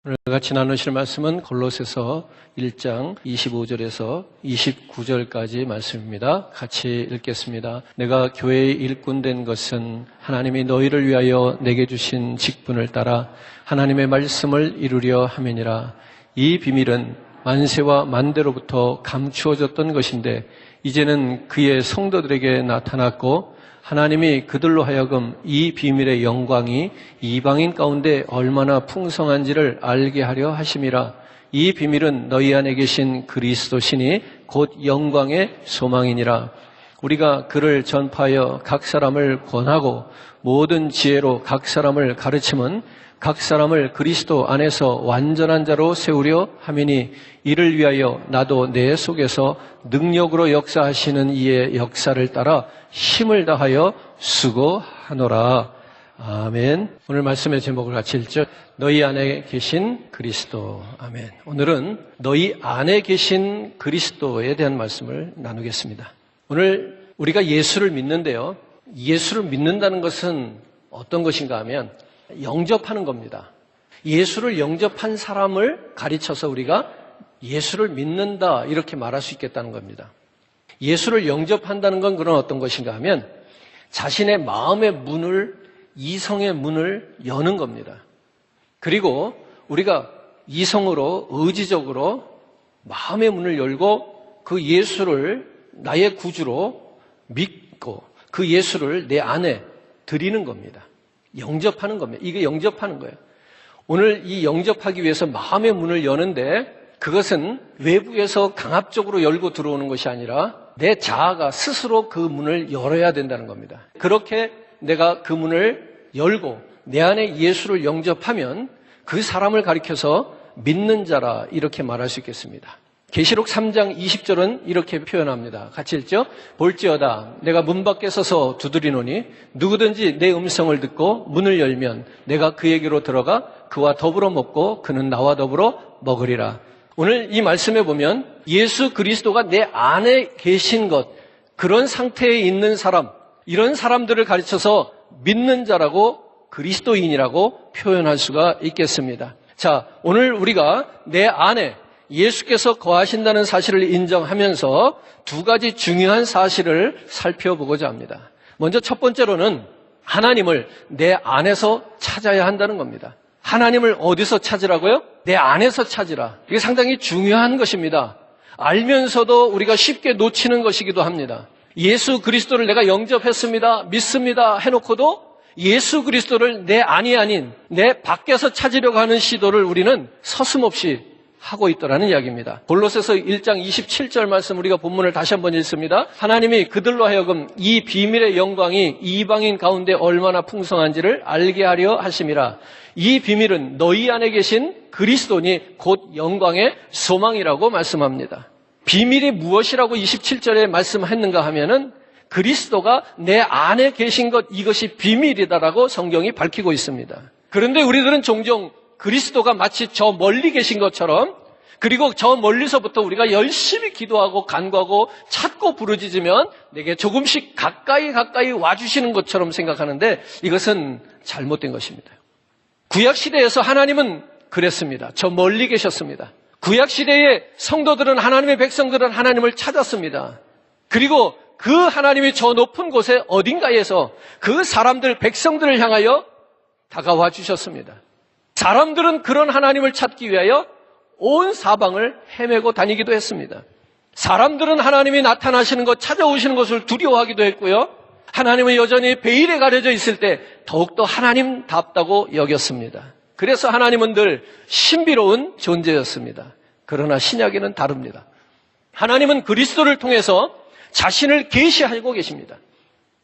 오늘 같이 나누실 말씀은 골로새서 1장 25절에서 29절까지 말씀입니다. 같이 읽겠습니다. 내가 교회의 일꾼 된 것은 하나님이 너희를 위하여 내게 주신 직분을 따라 하나님의 말씀을 이루려 함이니라. 이 비밀은 만세와 만대로부터 감추어졌던 것인데 이제는 그의 성도들에게 나타났고 하나님이 그들로 하여금 이 비밀의 영광이 이방인 가운데 얼마나 풍성한지를 알게 하려 하심이라. 이 비밀은 너희 안에 계신 그리스도시니 곧 영광의 소망이니라. 우리가 그를 전파하여 각 사람을 권하고 모든 지혜로 각 사람을 가르침은 각 사람을 그리스도 안에서 완전한 자로 세우려 함이니 이를 위하여 나도 내 속에서 능력으로 역사하시는 이의 역사를 따라 힘을 다하여 수고하노라. 아멘. 오늘 말씀의 제목을 같이 읽죠. 너희 안에 계신 그리스도. 아멘. 오늘은 너희 안에 계신 그리스도에 대한 말씀을 나누겠습니다. 오늘 우리가 예수를 믿는데요. 예수를 믿는다는 것은 어떤 것인가 하면 영접하는 겁니다. 예수를 영접한 사람을 가르쳐서 우리가 예수를 믿는다 이렇게 말할 수 있겠다는 겁니다. 예수를 영접한다는 건 그런 어떤 것인가 하면 자신의 마음의 문을, 이성의 문을 여는 겁니다. 그리고 우리가 이성으로 의지적으로 마음의 문을 열고 그 예수를 나의 구주로 믿고 그 예수를 내 안에 들이는 겁니다. 영접하는 겁니다. 이게 영접하는 거예요. 오늘 이 영접하기 위해서 마음의 문을 여는데 그것은 외부에서 강압적으로 열고 들어오는 것이 아니라 내 자아가 스스로 그 문을 열어야 된다는 겁니다. 그렇게 내가 그 문을 열고 내 안에 예수를 영접하면 그 사람을 가리켜서 믿는 자라 이렇게 말할 수 있겠습니다. 계시록 3장 20절은 이렇게 표현합니다. 같이 읽죠? 볼지어다 내가 문 밖에 서서 두드리노니 누구든지 내 음성을 듣고 문을 열면 내가 그에게로 들어가 그와 더불어 먹고 그는 나와 더불어 먹으리라. 오늘 이 말씀에 보면 예수 그리스도가 내 안에 계신 것, 그런 상태에 있는 사람, 이런 사람들을 가르쳐서 믿는 자라고 그리스도인이라고 표현할 수가 있겠습니다. 자, 오늘 우리가 내 안에 예수께서 거하신다는 사실을 인정하면서 두 가지 중요한 사실을 살펴보고자 합니다. 먼저 첫 번째로는 하나님을 내 안에서 찾아야 한다는 겁니다. 하나님을 어디서 찾으라고요? 내 안에서 찾으라. 이게 상당히 중요한 것입니다. 알면서도 우리가 쉽게 놓치는 것이기도 합니다. 예수 그리스도를 내가 영접했습니다, 믿습니다 해놓고도 예수 그리스도를 내 안이 아닌 내 밖에서 찾으려고 하는 시도를 우리는 서슴없이 하고 있더라는 이야기입니다. 골로새서 1장 27절 말씀 우리가 본문을 다시 한번 읽습니다. 하나님이 그들로 하여금 이 비밀의 영광이 이방인 가운데 얼마나 풍성한지를 알게 하려 하심이라. 이 비밀은 너희 안에 계신 그리스도니 곧 영광의 소망이라고 말씀합니다. 비밀이 무엇이라고 27절에 말씀했는가 하면은 그리스도가 내 안에 계신 것, 이것이 비밀이다라고 성경이 밝히고 있습니다. 그런데 우리들은 종종 그리스도가 마치 저 멀리 계신 것처럼, 그리고 저 멀리서부터 우리가 열심히 기도하고 간구하고 찾고 부르짖으면 내게 조금씩 가까이 와주시는 것처럼 생각하는데 이것은 잘못된 것입니다. 구약시대에서 하나님은 그랬습니다. 저 멀리 계셨습니다. 구약시대의 성도들은, 하나님의 백성들은 하나님을 찾았습니다. 그리고 그 하나님이 저 높은 곳에 어딘가에서 그 사람들, 백성들을 향하여 다가와 주셨습니다. 사람들은 그런 하나님을 찾기 위하여 온 사방을 헤매고 다니기도 했습니다. 사람들은 하나님이 나타나시는 것, 찾아오시는 것을 두려워하기도 했고요. 하나님은 여전히 베일에 가려져 있을 때 더욱더 하나님답다고 여겼습니다. 그래서 하나님은 늘 신비로운 존재였습니다. 그러나 신약에는 다릅니다. 하나님은 그리스도를 통해서 자신을 계시하고 계십니다.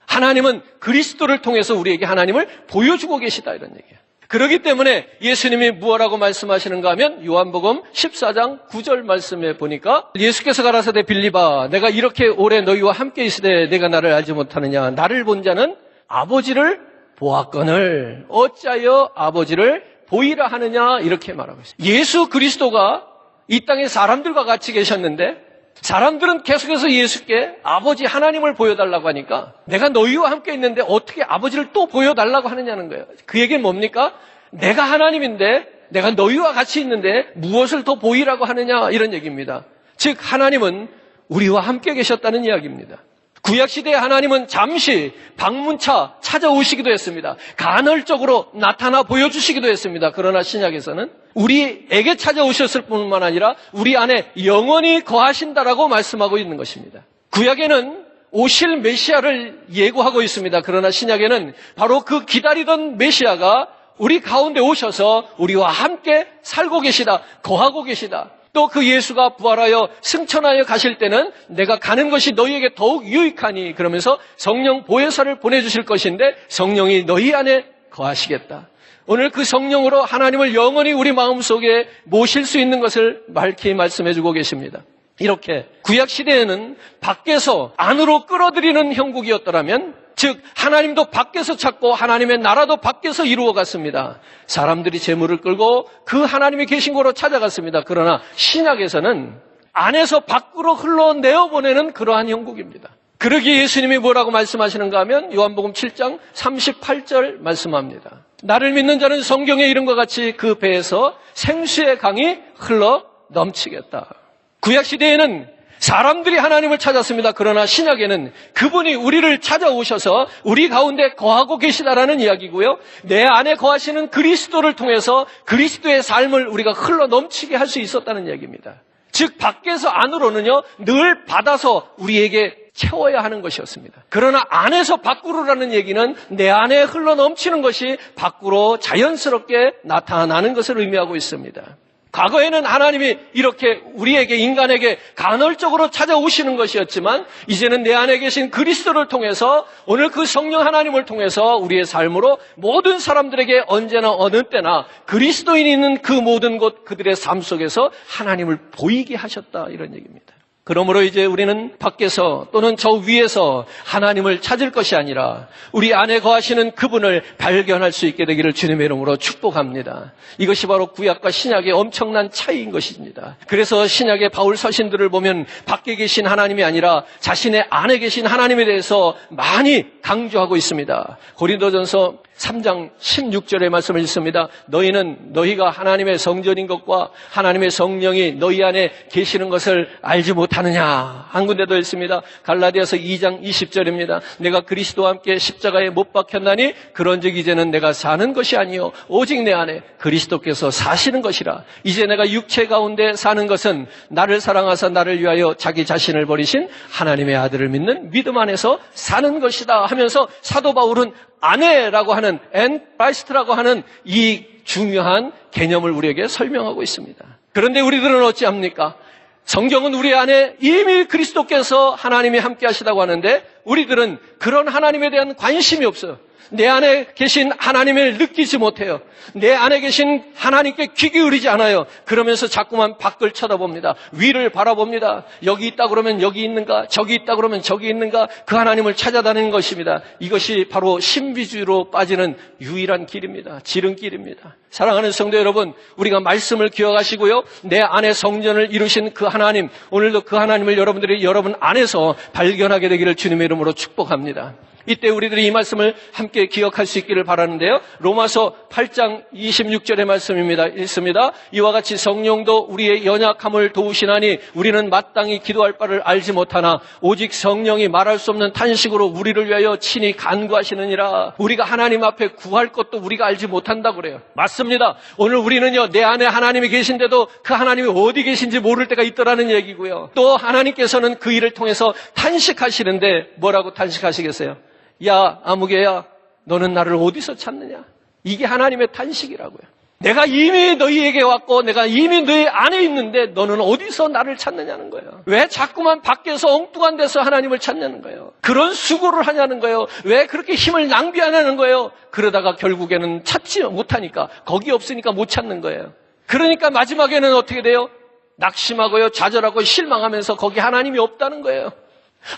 하나님은 그리스도를 통해서 우리에게 하나님을 보여주고 계시다, 이런 얘기예요. 그렇기 때문에 예수님이 무엇라고 말씀하시는가 하면 요한복음 14장 9절 말씀에 보니까 예수께서 가라사대 빌립아 내가 이렇게 오래 너희와 함께 있으되 내가 나를 알지 못하느냐. 나를 본 자는 아버지를 보았거늘 어찌하여 아버지를 보이라 하느냐, 이렇게 말하고 있습니다. 예수 그리스도가 이 땅에 사람들과 같이 계셨는데 사람들은 계속해서 예수께 아버지 하나님을 보여달라고 하니까 내가 너희와 함께 있는데 어떻게 아버지를 또 보여달라고 하느냐는 거예요. 그 얘기는 뭡니까? 내가 하나님인데 내가 너희와 같이 있는데 무엇을 더 보이라고 하느냐 이런 얘기입니다. 즉 하나님은 우리와 함께 계셨다는 이야기입니다. 구약시대에 하나님은 잠시 방문차 찾아오시기도 했습니다. 간헐적으로 나타나 보여주시기도 했습니다. 그러나 신약에서는 우리에게 찾아오셨을 뿐만 아니라 우리 안에 영원히 거하신다라고 말씀하고 있는 것입니다. 구약에는 오실 메시아를 예고하고 있습니다. 그러나 신약에는 바로 그 기다리던 메시아가 우리 가운데 오셔서 우리와 함께 살고 계시다, 거하고 계시다. 또 그 예수가 부활하여 승천하여 가실 때는 내가 가는 것이 너희에게 더욱 유익하니 그러면서 성령 보혜사를 보내주실 것인데 성령이 너희 안에 거하시겠다. 오늘 그 성령으로 하나님을 영원히 우리 마음속에 모실 수 있는 것을 밝히 말씀해주고 계십니다. 이렇게 구약시대에는 밖에서 안으로 끌어들이는 형국이었더라면 즉 하나님도 밖에서 찾고 하나님의 나라도 밖에서 이루어갔습니다. 사람들이 재물을 끌고 그 하나님이 계신 곳으로 찾아갔습니다. 그러나 신약에서는 안에서 밖으로 흘러내어보내는 그러한 형국입니다. 그러기에 예수님이 뭐라고 말씀하시는가 하면 요한복음 7장 38절 말씀합니다. 나를 믿는 자는 성경에 이름과 같이 그 배에서 생수의 강이 흘러 넘치겠다. 구약시대에는 사람들이 하나님을 찾았습니다. 그러나 신약에는 그분이 우리를 찾아오셔서 우리 가운데 거하고 계시다라는 이야기고요. 내 안에 거하시는 그리스도를 통해서 그리스도의 삶을 우리가 흘러 넘치게 할 수 있었다는 이야기입니다. 즉 밖에서 안으로는요 늘 받아서 우리에게 채워야 하는 것이었습니다. 그러나 안에서 밖으로라는 얘기는 내 안에 흘러 넘치는 것이 밖으로 자연스럽게 나타나는 것을 의미하고 있습니다. 과거에는 하나님이 이렇게 우리에게 인간에게 간헐적으로 찾아오시는 것이었지만 이제는 내 안에 계신 그리스도를 통해서 오늘 그 성령 하나님을 통해서 우리의 삶으로 모든 사람들에게 언제나 어느 때나 그리스도인이 있는 그 모든 곳 그들의 삶 속에서 하나님을 보이게 하셨다 이런 얘기입니다. 그러므로 이제 우리는 밖에서 또는 저 위에서 하나님을 찾을 것이 아니라 우리 안에 거하시는 그분을 발견할 수 있게 되기를 주님의 이름으로 축복합니다. 이것이 바로 구약과 신약의 엄청난 차이인 것입니다. 그래서 신약의 바울 서신들을 보면 밖에 계신 하나님이 아니라 자신의 안에 계신 하나님에 대해서 많이 강조하고 있습니다. 고린도전서 3장 16절의 말씀을 읽습니다. 너희는 너희가 하나님의 성전인 것과 하나님의 성령이 너희 안에 계시는 것을 알지 못하느냐. 한 군데도 있습니다. 갈라디아서 2장 20절입니다. 내가 그리스도와 함께 십자가에 못 박혔나니 그런즉 이제는 내가 사는 것이 아니요 오직 내 안에 그리스도께서 사시는 것이라. 이제 내가 육체 가운데 사는 것은 나를 사랑하사 나를 위하여 자기 자신을 버리신 하나님의 아들을 믿는 믿음 안에서 사는 것이다 하면서 사도 바울은 아내라고 하는 엔크라이스트라고 하는 이 중요한 개념을 우리에게 설명하고 있습니다. 그런데 우리들은 어찌합니까? 성경은 우리 안에 이미 그리스도께서 하나님이 함께 하시다고 하는데 우리들은 그런 하나님에 대한 관심이 없어요. 내 안에 계신 하나님을 느끼지 못해요. 내 안에 계신 하나님께 귀 기울이지 않아요. 그러면서 자꾸만 밖을 쳐다봅니다. 위를 바라봅니다. 여기 있다 그러면 여기 있는가? 저기 있다 그러면 저기 있는가? 그 하나님을 찾아다니는 것입니다. 이것이 바로 신비주의로 빠지는 유일한 길입니다. 지름길입니다. 사랑하는 성도 여러분, 우리가 말씀을 기억하시고요. 내 안에 성전을 이루신 그 하나님, 오늘도 그 하나님을 여러분들이 여러분 안에서 발견하게 되기를 주님의 이름으로 축복합니다. 이때 우리들이 이 말씀을 함께 기억할 수 있기를 바라는데요. 로마서 8장 26절의 말씀입니다. 읽습니다. 이와 같이 성령도 우리의 연약함을 도우시나니 우리는 마땅히 기도할 바를 알지 못하나 오직 성령이 말할 수 없는 탄식으로 우리를 위하여 친히 간구하시느니라. 우리가 하나님 앞에 구할 것도 우리가 알지 못한다고 그래요. 맞습니다. 오늘 우리는요 내 안에 하나님이 계신데도 그 하나님이 어디 계신지 모를 때가 있더라는 얘기고요. 또 하나님께서는 그 일을 통해서 탄식하시는데 뭐라고 탄식하시겠어요? 야 아무개야 너는 나를 어디서 찾느냐? 이게 하나님의 탄식이라고요. 내가 이미 너희에게 왔고 내가 이미 너희 안에 있는데 너는 어디서 나를 찾느냐는 거예요. 왜 자꾸만 밖에서 엉뚱한 데서 하나님을 찾냐는 거예요. 그런 수고를 하냐는 거예요. 왜 그렇게 힘을 낭비하냐는 거예요. 그러다가 결국에는 찾지 못하니까 거기 없으니까 못 찾는 거예요. 그러니까 마지막에는 어떻게 돼요? 낙심하고요 좌절하고 실망하면서 거기 하나님이 없다는 거예요.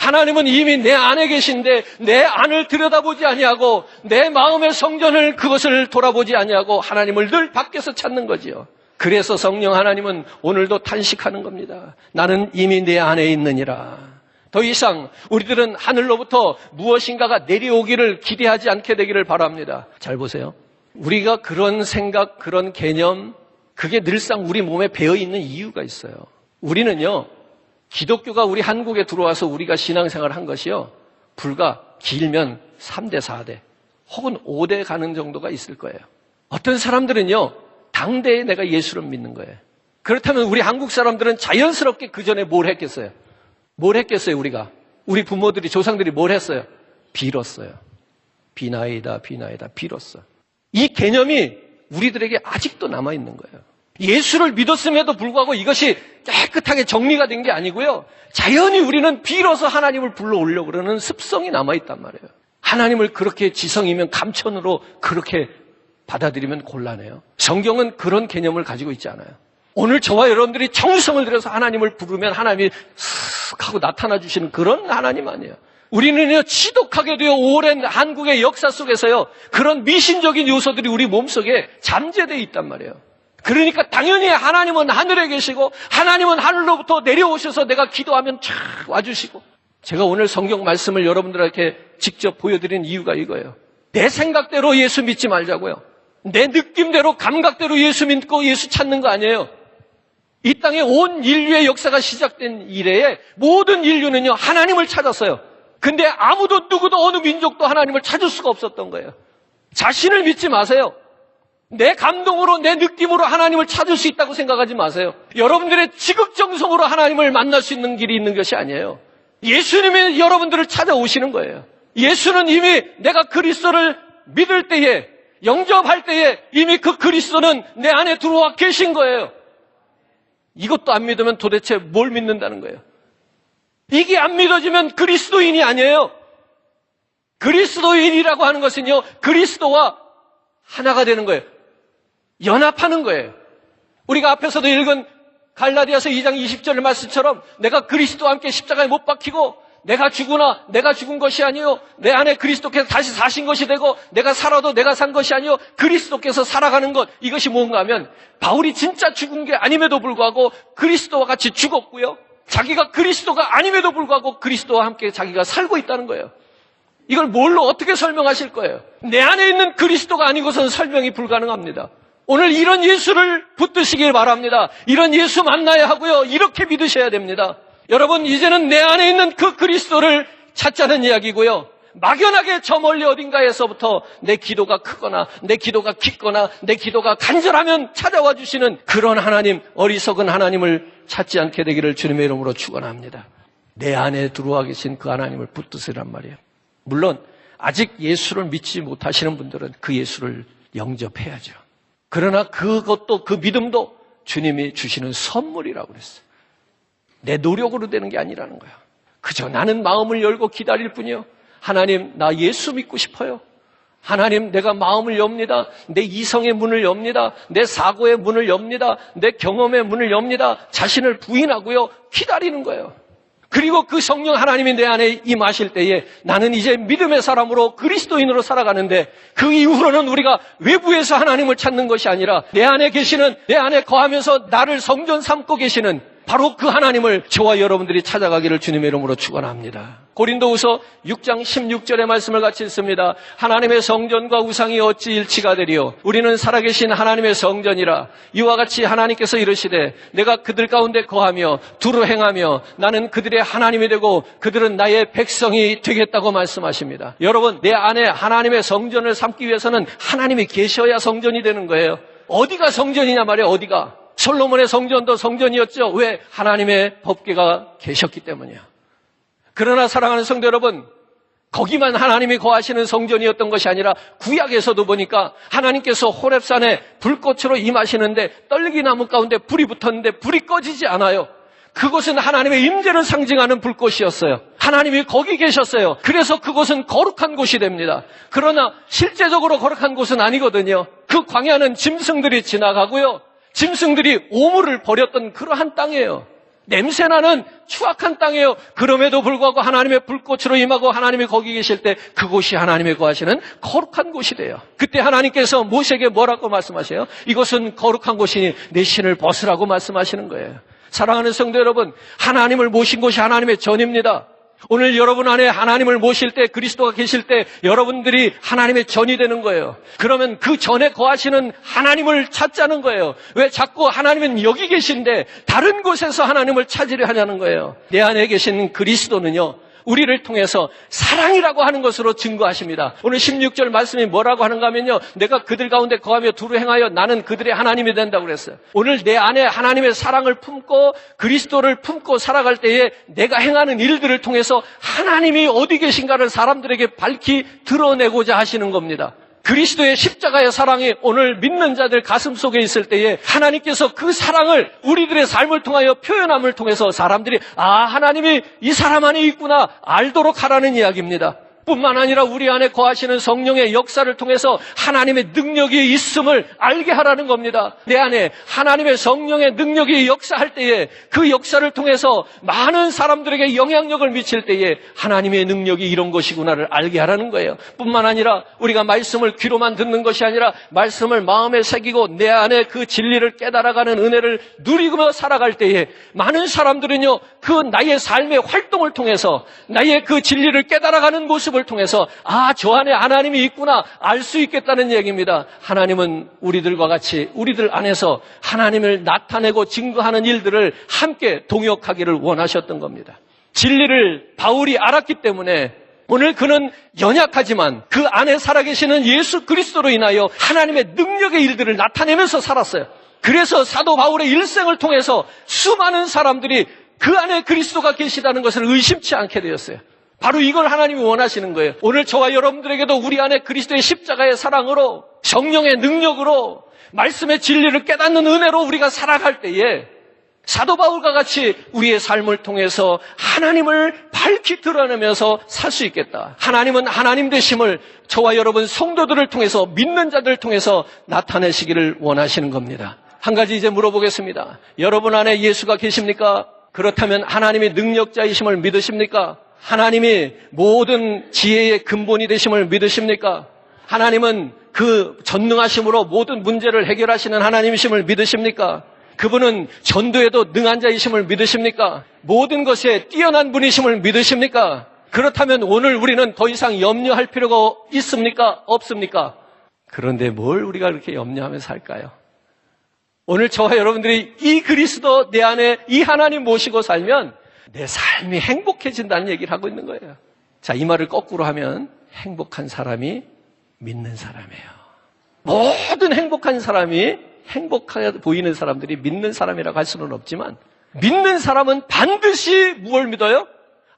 하나님은 이미 내 안에 계신데 내 안을 들여다보지 아니하고 내 마음의 성전을 그것을 돌아보지 아니하고 하나님을 늘 밖에서 찾는 거지요. 그래서 성령 하나님은 오늘도 탄식하는 겁니다. 나는 이미 내 안에 있느니라. 더 이상 우리들은 하늘로부터 무엇인가가 내려오기를 기대하지 않게 되기를 바랍니다. 잘 보세요. 우리가 그런 생각, 그런 개념, 그게 늘상 우리 몸에 배어 있는 이유가 있어요. 우리는요, 기독교가 우리 한국에 들어와서 우리가 신앙생활을 한 것이요, 불과 길면 3대, 4대, 혹은 5대 가는 정도가 있을 거예요. 어떤 사람들은요, 당대에 내가 예수를 믿는 거예요. 그렇다면 우리 한국 사람들은 자연스럽게 그 전에 뭘 했겠어요? 뭘 했겠어요, 우리가? 우리 부모들이, 조상들이 뭘 했어요? 빌었어요. 비나이다, 비나이다, 빌었어. 이 개념이 우리들에게 아직도 남아있는 거예요. 예수를 믿었음에도 불구하고 이것이 깨끗하게 정리가 된 게 아니고요. 자연히 우리는 빌어서 하나님을 불러오려고 그러는 습성이 남아있단 말이에요. 하나님을 그렇게 지성이면 감천으로 그렇게 받아들이면 곤란해요. 성경은 그런 개념을 가지고 있지 않아요. 오늘 저와 여러분들이 정성을 들여서 하나님을 부르면 하나님이 쓱 하고 나타나 주시는 그런 하나님 아니에요. 우리는요, 지독하게도요, 오랜 한국의 역사 속에서요, 그런 미신적인 요소들이 우리 몸속에 잠재되어 있단 말이에요. 그러니까 당연히 하나님은 하늘에 계시고 하나님은 하늘로부터 내려오셔서 내가 기도하면 쫙 와주시고, 제가 오늘 성경 말씀을 여러분들에게 직접 보여드린 이유가 이거예요. 내 생각대로 예수 믿지 말자고요. 내 느낌대로 감각대로 예수 믿고 예수 찾는 거 아니에요. 이 땅에 온 인류의 역사가 시작된 이래에 모든 인류는요, 하나님을 찾았어요. 근데 아무도 누구도 어느 민족도 하나님을 찾을 수가 없었던 거예요. 자신을 믿지 마세요. 내 감동으로, 내 느낌으로 하나님을 찾을 수 있다고 생각하지 마세요. 여러분들의 지극정성으로 하나님을 만날 수 있는 길이 있는 것이 아니에요. 예수님이 여러분들을 찾아오시는 거예요. 예수는 이미 내가 그리스도를 믿을 때에, 영접할 때에 이미 그 그리스도는 내 안에 들어와 계신 거예요. 이것도 안 믿으면 도대체 뭘 믿는다는 거예요? 이게 안 믿어지면 그리스도인이 아니에요. 그리스도인이라고 하는 것은요, 그리스도와 하나가 되는 거예요. 연합하는 거예요. 우리가 앞에서도 읽은 갈라디아서 2장 20절 말씀처럼 내가 그리스도와 함께 십자가에 못 박히고 내가 죽으나 내가 죽은 것이 아니요 내 안에 그리스도께서 다시 사신 것이 되고 내가 살아도 내가 산 것이 아니요 그리스도께서 살아가는 것, 이것이 뭔가 하면 바울이 진짜 죽은 게 아님에도 불구하고 그리스도와 같이 죽었고요, 자기가 그리스도가 아님에도 불구하고 그리스도와 함께 자기가 살고 있다는 거예요. 이걸 뭘로 어떻게 설명하실 거예요? 내 안에 있는 그리스도가 아니고서는 설명이 불가능합니다. 오늘 이런 예수를 붙드시길 바랍니다. 이런 예수 만나야 하고요, 이렇게 믿으셔야 됩니다. 여러분, 이제는 내 안에 있는 그 그리스도를 찾자는 이야기고요, 막연하게 저 멀리 어딘가에서부터 내 기도가 크거나 내 기도가 깊거나 내 기도가 간절하면 찾아와 주시는 그런 하나님, 어리석은 하나님을 찾지 않게 되기를 주님의 이름으로 축원합니다. 내 안에 들어와 계신 그 하나님을 붙드시란 말이에요. 물론 아직 예수를 믿지 못하시는 분들은 그 예수를 영접해야죠. 그러나 그것도, 그 믿음도 주님이 주시는 선물이라고 그랬어요. 내 노력으로 되는 게 아니라는 거야. 그저 나는 마음을 열고 기다릴 뿐이요. 하나님, 나 예수 믿고 싶어요. 하나님, 내가 마음을 엽니다. 내 이성의 문을 엽니다. 내 사고의 문을 엽니다. 내 경험의 문을 엽니다. 자신을 부인하고요, 기다리는 거예요. 그리고 그 성령 하나님이 내 안에 임하실 때에 나는 이제 믿음의 사람으로 그리스도인으로 살아가는데, 그 이후로는 우리가 외부에서 하나님을 찾는 것이 아니라 내 안에 계시는, 내 안에 거하면서 나를 성전 삼고 계시는 바로 그 하나님을 저와 여러분들이 찾아가기를 주님의 이름으로 축원합니다. 고린도후서 6장 16절의 말씀을 같이 읽습니다. 하나님의 성전과 우상이 어찌 일치가 되리요? 우리는 살아계신 하나님의 성전이라. 이와 같이 하나님께서 이르시되 내가 그들 가운데 거하며 두루 행하며 나는 그들의 하나님이 되고 그들은 나의 백성이 되겠다고 말씀하십니다. 여러분, 내 안에 하나님의 성전을 삼기 위해서는 하나님이 계셔야 성전이 되는 거예요. 어디가 성전이냐 말이에요. 어디가? 솔로몬의 성전도 성전이었죠. 왜? 하나님의 법궤가 계셨기 때문이에요. 그러나 사랑하는 성도 여러분, 거기만 하나님이 거하시는 성전이었던 것이 아니라 구약에서도 보니까 하나님께서 호렙산에 불꽃으로 임하시는데 떨기나무 가운데 불이 붙었는데 불이 꺼지지 않아요. 그곳은 하나님의 임재를 상징하는 불꽃이었어요. 하나님이 거기 계셨어요. 그래서 그곳은 거룩한 곳이 됩니다. 그러나 실제적으로 거룩한 곳은 아니거든요. 그 광야는 짐승들이 지나가고요, 짐승들이 오물을 버렸던 그러한 땅이에요. 냄새나는 추악한 땅이에요. 그럼에도 불구하고 하나님의 불꽃으로 임하고 하나님이 거기 계실 때 그곳이 하나님의 거하시는 거룩한 곳이 돼요. 그때 하나님께서 모세에게 뭐라고 말씀하세요? 이곳은 거룩한 곳이니 내 신을 벗으라고 말씀하시는 거예요. 사랑하는 성도 여러분, 하나님을 모신 곳이 하나님의 전입니다. 오늘 여러분 안에 하나님을 모실 때, 그리스도가 계실 때 여러분들이 하나님의 전이 되는 거예요. 그러면 그 전에 거하시는 하나님을 찾자는 거예요. 왜 자꾸 하나님은 여기 계신데 다른 곳에서 하나님을 찾으려 하냐는 거예요. 내 안에 계신 그리스도는요, 우리를 통해서 사랑이라고 하는 것으로 증거하십니다. 오늘 16절 말씀이 뭐라고 하는가 하면요, 내가 그들 가운데 거하며 두루 행하여 나는 그들의 하나님이 된다고 그랬어요. 오늘 내 안에 하나님의 사랑을 품고 그리스도를 품고 살아갈 때에 내가 행하는 일들을 통해서 하나님이 어디 계신가를 사람들에게 밝히 드러내고자 하시는 겁니다. 그리스도의 십자가의 사랑이 오늘 믿는 자들 가슴 속에 있을 때에 하나님께서 그 사랑을 우리들의 삶을 통하여 표현함을 통해서 사람들이 하나님이 이 사람 안에 있구나 알도록 하라는 이야기입니다. 뿐만 아니라 우리 안에 거하시는 성령의 역사를 통해서 하나님의 능력이 있음을 알게 하라는 겁니다. 내 안에 하나님의 성령의 능력이 역사할 때에 그 역사를 통해서 많은 사람들에게 영향력을 미칠 때에 하나님의 능력이 이런 것이구나를 알게 하라는 거예요. 뿐만 아니라 우리가 말씀을 귀로만 듣는 것이 아니라 말씀을 마음에 새기고 내 안에 그 진리를 깨달아가는 은혜를 누리며 살아갈 때에 많은 사람들은요, 그 나의 삶의 활동을 통해서 나의 그 진리를 깨달아가는 모습을 통해서 저 안에 하나님이 있구나 알 수 있겠다는 얘기입니다. 하나님은 우리들과 같이 우리들 안에서 하나님을 나타내고 증거하는 일들을 함께 동역하기를 원하셨던 겁니다. 진리를 바울이 알았기 때문에 오늘 그는 연약하지만 그 안에 살아계시는 예수 그리스도로 인하여 하나님의 능력의 일들을 나타내면서 살았어요. 그래서 사도 바울의 일생을 통해서 수많은 사람들이 그 안에 그리스도가 계시다는 것을 의심치 않게 되었어요. 바로 이걸 하나님이 원하시는 거예요. 오늘 저와 여러분들에게도 우리 안에 그리스도의 십자가의 사랑으로, 성령의 능력으로, 말씀의 진리를 깨닫는 은혜로 우리가 살아갈 때에 사도 바울과 같이 우리의 삶을 통해서 하나님을 밝히 드러내면서 살 수 있겠다. 하나님은 하나님 되심을 저와 여러분 성도들을 통해서, 믿는 자들을 통해서 나타내시기를 원하시는 겁니다. 한 가지 이제 물어보겠습니다. 여러분 안에 예수가 계십니까? 그렇다면 하나님이 능력자이심을 믿으십니까? 하나님이 모든 지혜의 근본이 되심을 믿으십니까? 하나님은 그 전능하심으로 모든 문제를 해결하시는 하나님이심을 믿으십니까? 그분은 전도에도 능한 자이심을 믿으십니까? 모든 것에 뛰어난 분이심을 믿으십니까? 그렇다면 오늘 우리는 더 이상 염려할 필요가 있습니까? 없습니까? 그런데 뭘 우리가 그렇게 염려하며 살까요? 오늘 저와 여러분들이 이 그리스도 내 안에 이 하나님 모시고 살면 내 삶이 행복해진다는 얘기를 하고 있는 거예요. 자, 이 말을 거꾸로 하면 행복한 사람이 믿는 사람이에요. 모든 행복한 사람이 행복하게 보이는 사람들이 믿는 사람이라고 할 수는 없지만 믿는 사람은 반드시 무엇을 믿어요?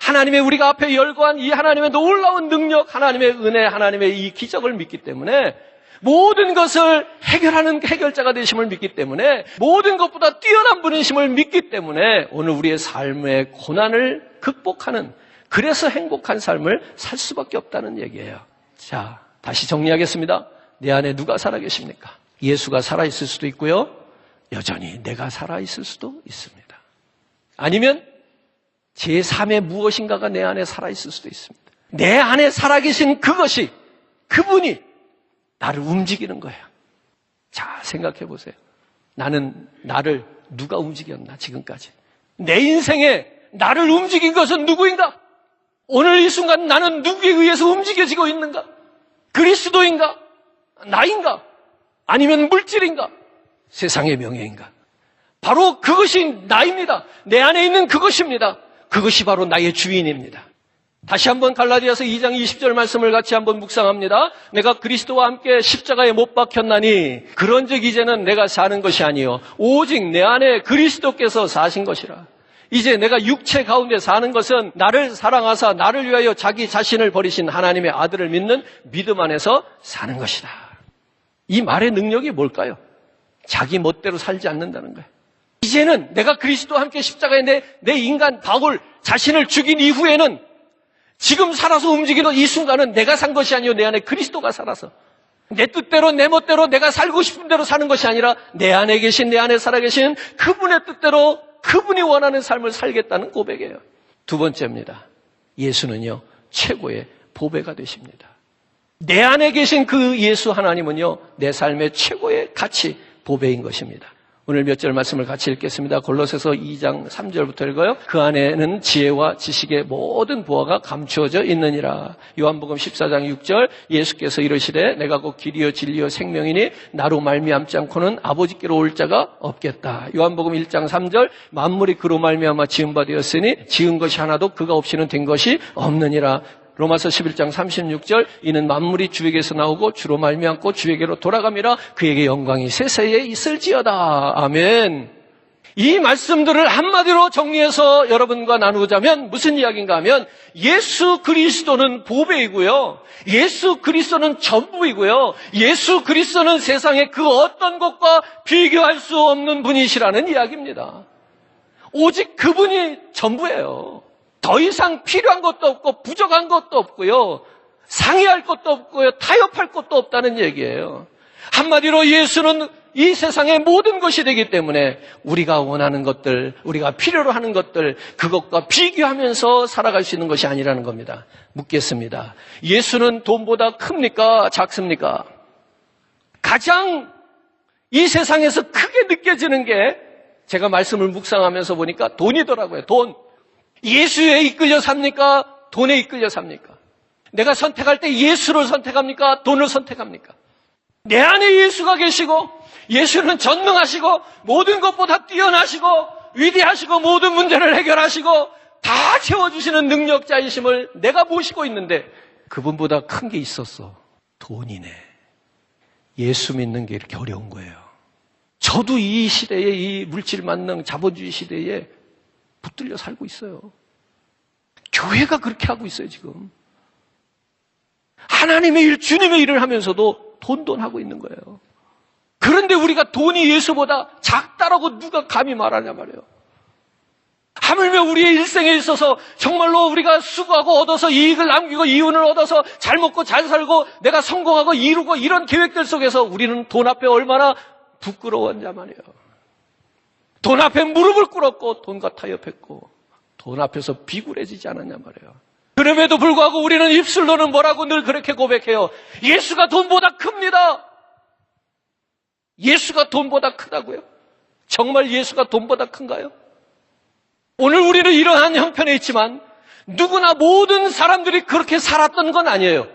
하나님의 우리가 앞에 열거한 이 하나님의 놀라운 능력, 하나님의 은혜, 하나님의 이 기적을 믿기 때문에 모든 것을 해결하는 해결자가 되심을 믿기 때문에 모든 것보다 뛰어난 분이심을 믿기 때문에 오늘 우리의 삶의 고난을 극복하는, 그래서 행복한 삶을 살 수밖에 없다는 얘기예요. 자, 다시 정리하겠습니다. 내 안에 누가 살아계십니까? 예수가 살아있을 수도 있고요, 여전히 내가 살아있을 수도 있습니다. 아니면 제 삶의 무엇인가가 내 안에 살아있을 수도 있습니다. 내 안에 살아계신 그것이, 그분이 나를 움직이는 거예요. 자, 생각해 보세요. 나를 누가 움직였나, 지금까지. 내 인생에 나를 움직인 것은 누구인가? 오늘 이 순간 나는 누구에 의해서 움직여지고 있는가? 그리스도인가? 나인가? 아니면 물질인가? 세상의 명예인가? 바로 그것이 나입니다. 내 안에 있는 그것입니다. 그것이 바로 나의 주인입니다. 다시 한번 갈라디아서 2장 20절 말씀을 같이 한번 묵상합니다. 내가 그리스도와 함께 십자가에 못 박혔나니 그런즉 이제는 내가 사는 것이 아니요 오직 내 안에 그리스도께서 사신 것이라. 이제 내가 육체 가운데 사는 것은 나를 사랑하사 나를 위하여 자기 자신을 버리신 하나님의 아들을 믿는 믿음 안에서 사는 것이다. 이 말의 능력이 뭘까요? 자기 멋대로 살지 않는다는 거예요. 이제는 내가 그리스도와 함께 십자가에 내 인간 바울 자신을 죽인 이후에는 지금 살아서 움직이는 이 순간은 내가 산 것이 아니요 내 안에 그리스도가 살아서 내 뜻대로 내 멋대로 내가 살고 싶은 대로 사는 것이 아니라 내 안에 계신, 내 안에 살아계신 그분의 뜻대로 그분이 원하는 삶을 살겠다는 고백이에요. 두 번째입니다. 예수는요 최고의 보배가 되십니다. 내 안에 계신 그 예수 하나님은요 내 삶의 최고의 가치, 보배인 것입니다. 오늘 몇 절 말씀을 같이 읽겠습니다. 골로새서 2장 3절부터 읽어요. 그 안에는 지혜와 지식의 모든 보화가 감추어져 있느니라. 요한복음 14장 6절 예수께서 이르시되 내가 곧 길이요 진리요 생명이니 나로 말미암지 않고는 아버지께로 올 자가 없겠다. 요한복음 1장 3절 만물이 그로 말미암아 지은 바 되었으니 지은 것이 하나도 그가 없이는 된 것이 없느니라. 로마서 11장 36절 이는 만물이 주에게서 나오고 주로 말미암고 주에게로 돌아감이라 그에게 영광이 세세에 있을지어다. 아멘. 이 말씀들을 한마디로 정리해서 여러분과 나누자면 무슨 이야기인가 하면 예수 그리스도는 보배이고요. 예수 그리스도는 전부이고요. 예수 그리스도는 세상의 그 어떤 것과 비교할 수 없는 분이시라는 이야기입니다. 오직 그분이 전부예요. 더 이상 필요한 것도 없고 부족한 것도 없고요. 상의할 것도 없고요. 타협할 것도 없다는 얘기예요. 한마디로 예수는 이 세상의 모든 것이 되기 때문에 우리가 원하는 것들, 우리가 필요로 하는 것들, 그것과 비교하면서 살아갈 수 있는 것이 아니라는 겁니다. 묻겠습니다. 예수는 돈보다 큽니까? 작습니까? 가장 이 세상에서 크게 느껴지는 게 제가 말씀을 묵상하면서 보니까 돈이더라고요. 돈. 예수에 이끌려 삽니까? 돈에 이끌려 삽니까? 내가 선택할 때 예수를 선택합니까? 돈을 선택합니까? 내 안에 예수가 계시고 예수는 전능하시고 모든 것보다 뛰어나시고 위대하시고 모든 문제를 해결하시고 다 채워주시는 능력자이심을 내가 모시고 있는데 그분보다 큰 게 있었어. 돈이네. 예수 믿는 게 이렇게 어려운 거예요. 저도 이 시대에 이 물질 만능 자본주의 시대에 붙들려 살고 있어요. 교회가 그렇게 하고 있어요, 지금. 하나님의 일, 주님의 일을 하면서도 돈하고 있는 거예요. 그런데 우리가 돈이 예수보다 작다라고 누가 감히 말하냐 말이에요. 하물며 우리의 일생에 있어서 정말로 우리가 수고하고 얻어서 이익을 남기고 이윤을 얻어서 잘 먹고 잘 살고 내가 성공하고 이루고 이런 계획들 속에서 우리는 돈 앞에 얼마나 부끄러웠냐 말이에요. 돈 앞에 무릎을 꿇었고 돈과 타협했고 돈 앞에서 비굴해지지 않았냐 말이에요. 그럼에도 불구하고 우리는 입술로는 뭐라고 늘 그렇게 고백해요. 예수가 돈보다 큽니다. 예수가 돈보다 크다고요? 정말 예수가 돈보다 큰가요? 오늘 우리는 이러한 형편에 있지만 누구나 모든 사람들이 그렇게 살았던 건 아니에요.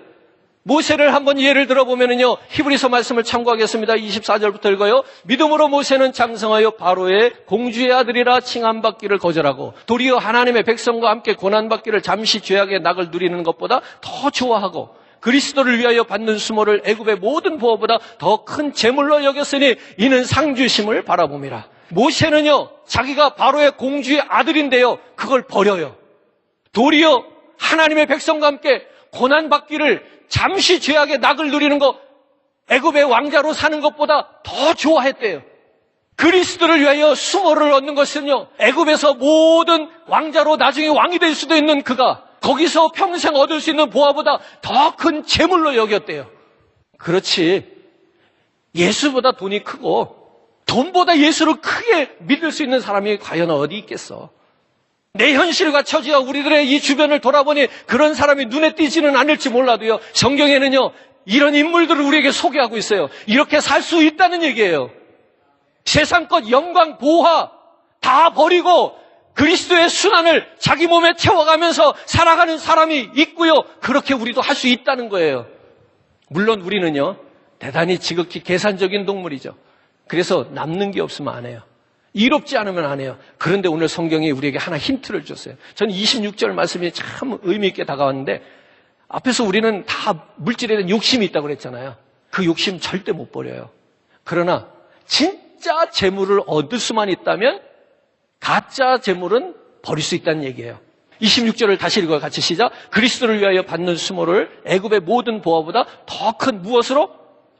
모세를 한번 예를 들어보면요. 히브리서 말씀을 참고하겠습니다. 24절부터 읽어요. 믿음으로 모세는 장성하여 바로의 공주의 아들이라 칭함받기를 거절하고 도리어 하나님의 백성과 함께 고난받기를 잠시 죄악의 낙을 누리는 것보다 더 좋아하고 그리스도를 위하여 받는 수모를 애굽의 모든 보화보다 더 큰 재물로 여겼으니 이는 상주심을 바라봄이라. 모세는요. 자기가 바로의 공주의 아들인데요. 그걸 버려요. 도리어 하나님의 백성과 함께 고난받기를 잠시 죄악의 낙을 누리는 것, 애굽의 왕자로 사는 것보다 더 좋아했대요. 그리스도를 위하여 수모를 얻는 것은요, 애굽에서 모든 왕자로 나중에 왕이 될 수도 있는 그가 거기서 평생 얻을 수 있는 보화보다 더 큰 재물로 여겼대요. 그렇지, 예수보다 돈이 크고 돈보다 예수를 크게 믿을 수 있는 사람이 과연 어디 있겠어? 내 현실과 처지와 우리들의 이 주변을 돌아보니 그런 사람이 눈에 띄지는 않을지 몰라도요. 성경에는요. 이런 인물들을 우리에게 소개하고 있어요. 이렇게 살 수 있다는 얘기예요. 세상 것 영광, 보화 다 버리고 그리스도의 순환을 자기 몸에 채워가면서 살아가는 사람이 있고요. 그렇게 우리도 할 수 있다는 거예요. 물론 우리는요. 대단히 지극히 계산적인 동물이죠. 그래서 남는 게 없으면 안 해요. 이롭지 않으면 안 해요. 그런데 오늘 성경이 우리에게 하나 힌트를 줬어요. 저는 26절 말씀이 참 의미 있게 다가왔는데 앞에서 우리는 다 물질에 대한 욕심이 있다고 그랬잖아요. 그 욕심 절대 못 버려요. 그러나 진짜 재물을 얻을 수만 있다면 가짜 재물은 버릴 수 있다는 얘기예요. 26절을 다시 읽어요. 같이 시작. 그리스도를 위하여 받는 수모를 애굽의 모든 보화보다 더 큰 무엇으로?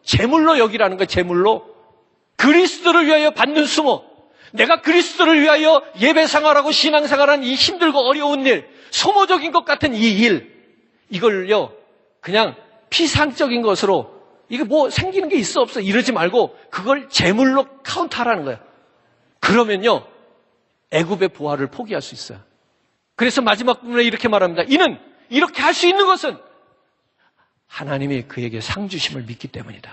재물로 여기라는 거예요. 재물로. 그리스도를 위하여 받는 수모. 내가 그리스도를 위하여 예배생활하고 신앙생활하는 이 힘들고 어려운 일, 소모적인 것 같은 이 일, 이걸요 그냥 피상적인 것으로 이게 뭐 생기는 게 있어 없어 이러지 말고 그걸 재물로 카운트하라는 거예요. 그러면요 애굽의 보화를 포기할 수 있어요. 그래서 마지막 부분에 이렇게 말합니다. 이는 이렇게 할 수 있는 것은 하나님이 그에게 상 주심을 믿기 때문이다.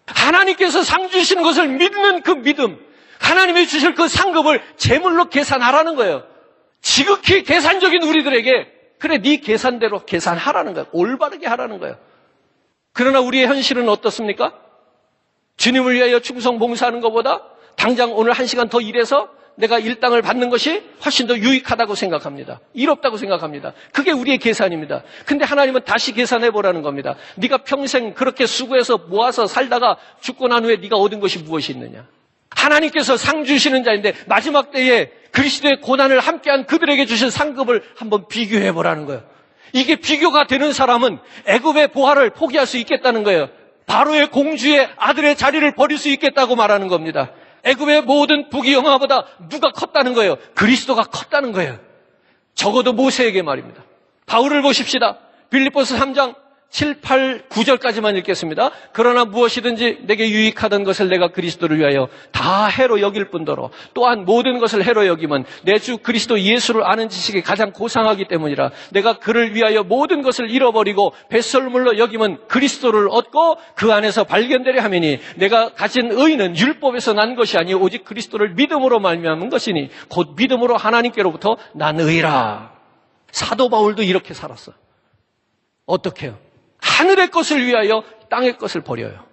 하나님께서 상 주시는 것을 믿는 그 믿음, 하나님이 주실 그 상급을 제물로 계산하라는 거예요. 지극히 계산적인 우리들에게 그래 네 계산대로 계산하라는 거예요. 올바르게 하라는 거예요. 그러나 우리의 현실은 어떻습니까? 주님을 위하여 충성 봉사하는 것보다 당장 오늘 1시간 더 일해서 내가 일당을 받는 것이 훨씬 더 유익하다고 생각합니다. 이롭다고 생각합니다. 그게 우리의 계산입니다. 근데 하나님은 다시 계산해 보라는 겁니다. 네가 평생 그렇게 수고해서 모아서 살다가 죽고 난 후에 네가 얻은 것이 무엇이 있느냐? 하나님께서 상 주시는 자인데 마지막 때에 그리스도의 고난을 함께한 그들에게 주신 상급을 한번 비교해 보라는 거예요. 이게 비교가 되는 사람은 애굽의 보화를 포기할 수 있겠다는 거예요. 바로의 공주의 아들의 자리를 버릴 수 있겠다고 말하는 겁니다. 애굽의 모든 부귀영화보다 누가 컸다는 거예요? 그리스도가 컸다는 거예요. 적어도 모세에게 말입니다. 바울을 보십시다. 빌립보서 3장 7, 8, 9절까지만 읽겠습니다. 그러나 무엇이든지 내게 유익하던 것을 내가 그리스도를 위하여 다 해로 여길 뿐더러 또한 모든 것을 해로 여김은 내 주 그리스도 예수를 아는 지식이 가장 고상하기 때문이라. 내가 그를 위하여 모든 것을 잃어버리고 배설물로 여김은 그리스도를 얻고 그 안에서 발견되려 함이니 내가 가진 의는 율법에서 난 것이 아니 오직 그리스도를 믿음으로 말미암은 것이니 곧 믿음으로 하나님께로부터 난 의라. 사도 바울도 이렇게 살았어. 어떻게 해요? 하늘의 것을 위하여 땅의 것을 버려요.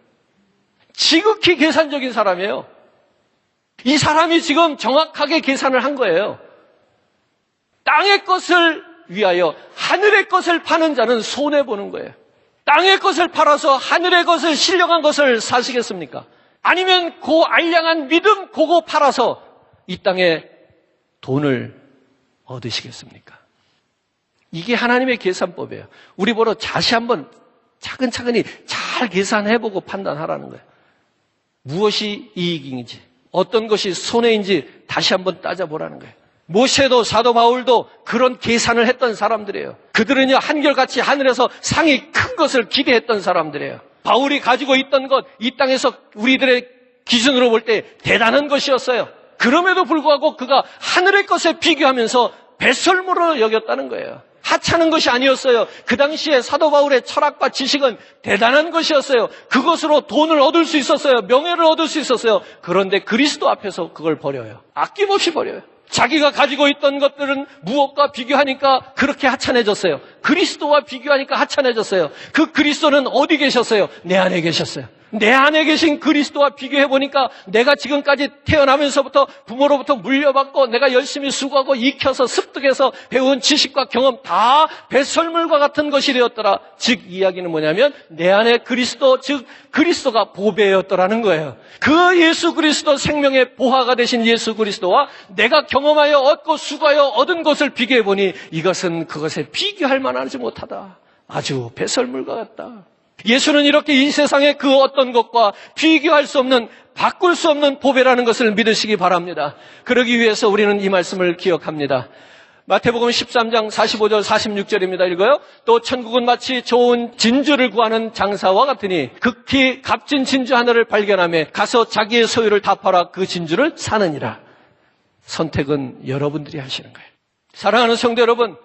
지극히 계산적인 사람이에요. 이 사람이 지금 정확하게 계산을 한 거예요. 땅의 것을 위하여 하늘의 것을 파는 자는 손해보는 거예요. 땅의 것을 팔아서 하늘의 것을 신령한 것을 사시겠습니까? 아니면 그 알량한 믿음 그거 팔아서 이 땅에 돈을 얻으시겠습니까? 이게 하나님의 계산법이에요. 우리 보러 다시 한번 차근차근히 잘 계산해보고 판단하라는 거예요. 무엇이 이익인지, 어떤 것이 손해인지 다시 한번 따져보라는 거예요. 모세도 사도 바울도 그런 계산을 했던 사람들이에요. 그들은요 한결같이 하늘에서 상이 큰 것을 기대했던 사람들이에요. 바울이 가지고 있던 것, 이 땅에서 우리들의 기준으로 볼 때 대단한 것이었어요. 그럼에도 불구하고 그가 하늘의 것에 비교하면서 배설물로 여겼다는 거예요. 하찮은 것이 아니었어요. 그 당시에 사도 바울의 철학과 지식은 대단한 것이었어요. 그것으로 돈을 얻을 수 있었어요. 명예를 얻을 수 있었어요. 그런데 그리스도 앞에서 그걸 버려요. 아낌없이 버려요. 자기가 가지고 있던 것들은 무엇과 비교하니까 그렇게 하찮아졌어요. 그리스도와 비교하니까 하찮아졌어요. 그 그리스도는 어디 계셨어요? 내 안에 계셨어요. 내 안에 계신 그리스도와 비교해보니까 내가 지금까지 태어나면서부터 부모로부터 물려받고 내가 열심히 수고하고 익혀서 습득해서 배운 지식과 경험 다 배설물과 같은 것이 되었더라. 즉 이야기는 뭐냐면 내 안에 그리스도, 즉 그리스도가 보배였더라는 거예요. 그 예수 그리스도 생명의 보화가 되신 예수 그리스도와 내가 경험하여 얻고 수고하여 얻은 것을 비교해보니 이것은 그것에 비교할 만하지 못하다. 아주 배설물과 같다. 예수는 이렇게 이 세상의 그 어떤 것과 비교할 수 없는, 바꿀 수 없는 보배라는 것을 믿으시기 바랍니다. 그러기 위해서 우리는 이 말씀을 기억합니다. 마태복음 13장 45절 46절입니다. 읽어요. 또 천국은 마치 좋은 진주를 구하는 장사와 같으니 극히 값진 진주 하나를 발견하며 가서 자기의 소유를 다 팔아 그 진주를 사느니라. 선택은 여러분들이 하시는 거예요. 사랑하는 성도 여러분,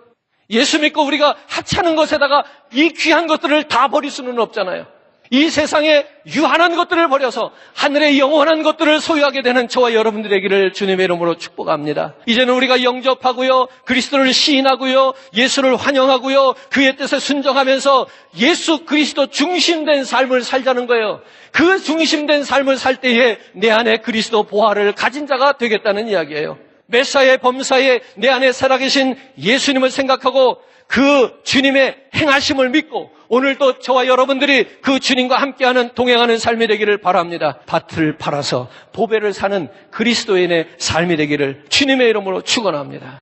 예수 믿고 우리가 하찮은 것에다가 이 귀한 것들을 다 버릴 수는 없잖아요. 이 세상에 유한한 것들을 버려서 하늘의 영원한 것들을 소유하게 되는 저와 여러분들에게를 주님의 이름으로 축복합니다. 이제는 우리가 영접하고요, 그리스도를 시인하고요, 예수를 환영하고요, 그의 뜻에 순종하면서 예수 그리스도 중심된 삶을 살자는 거예요. 그 중심된 삶을 살 때에 내 안에 그리스도 보화를 가진 자가 되겠다는 이야기예요. 메사의 범사에 내 안에 살아계신 예수님을 생각하고 그 주님의 행하심을 믿고 오늘도 저와 여러분들이 그 주님과 함께하는 동행하는 삶이 되기를 바랍니다. 밭을 팔아서 보배를 사는 그리스도인의 삶이 되기를 주님의 이름으로 축원합니다.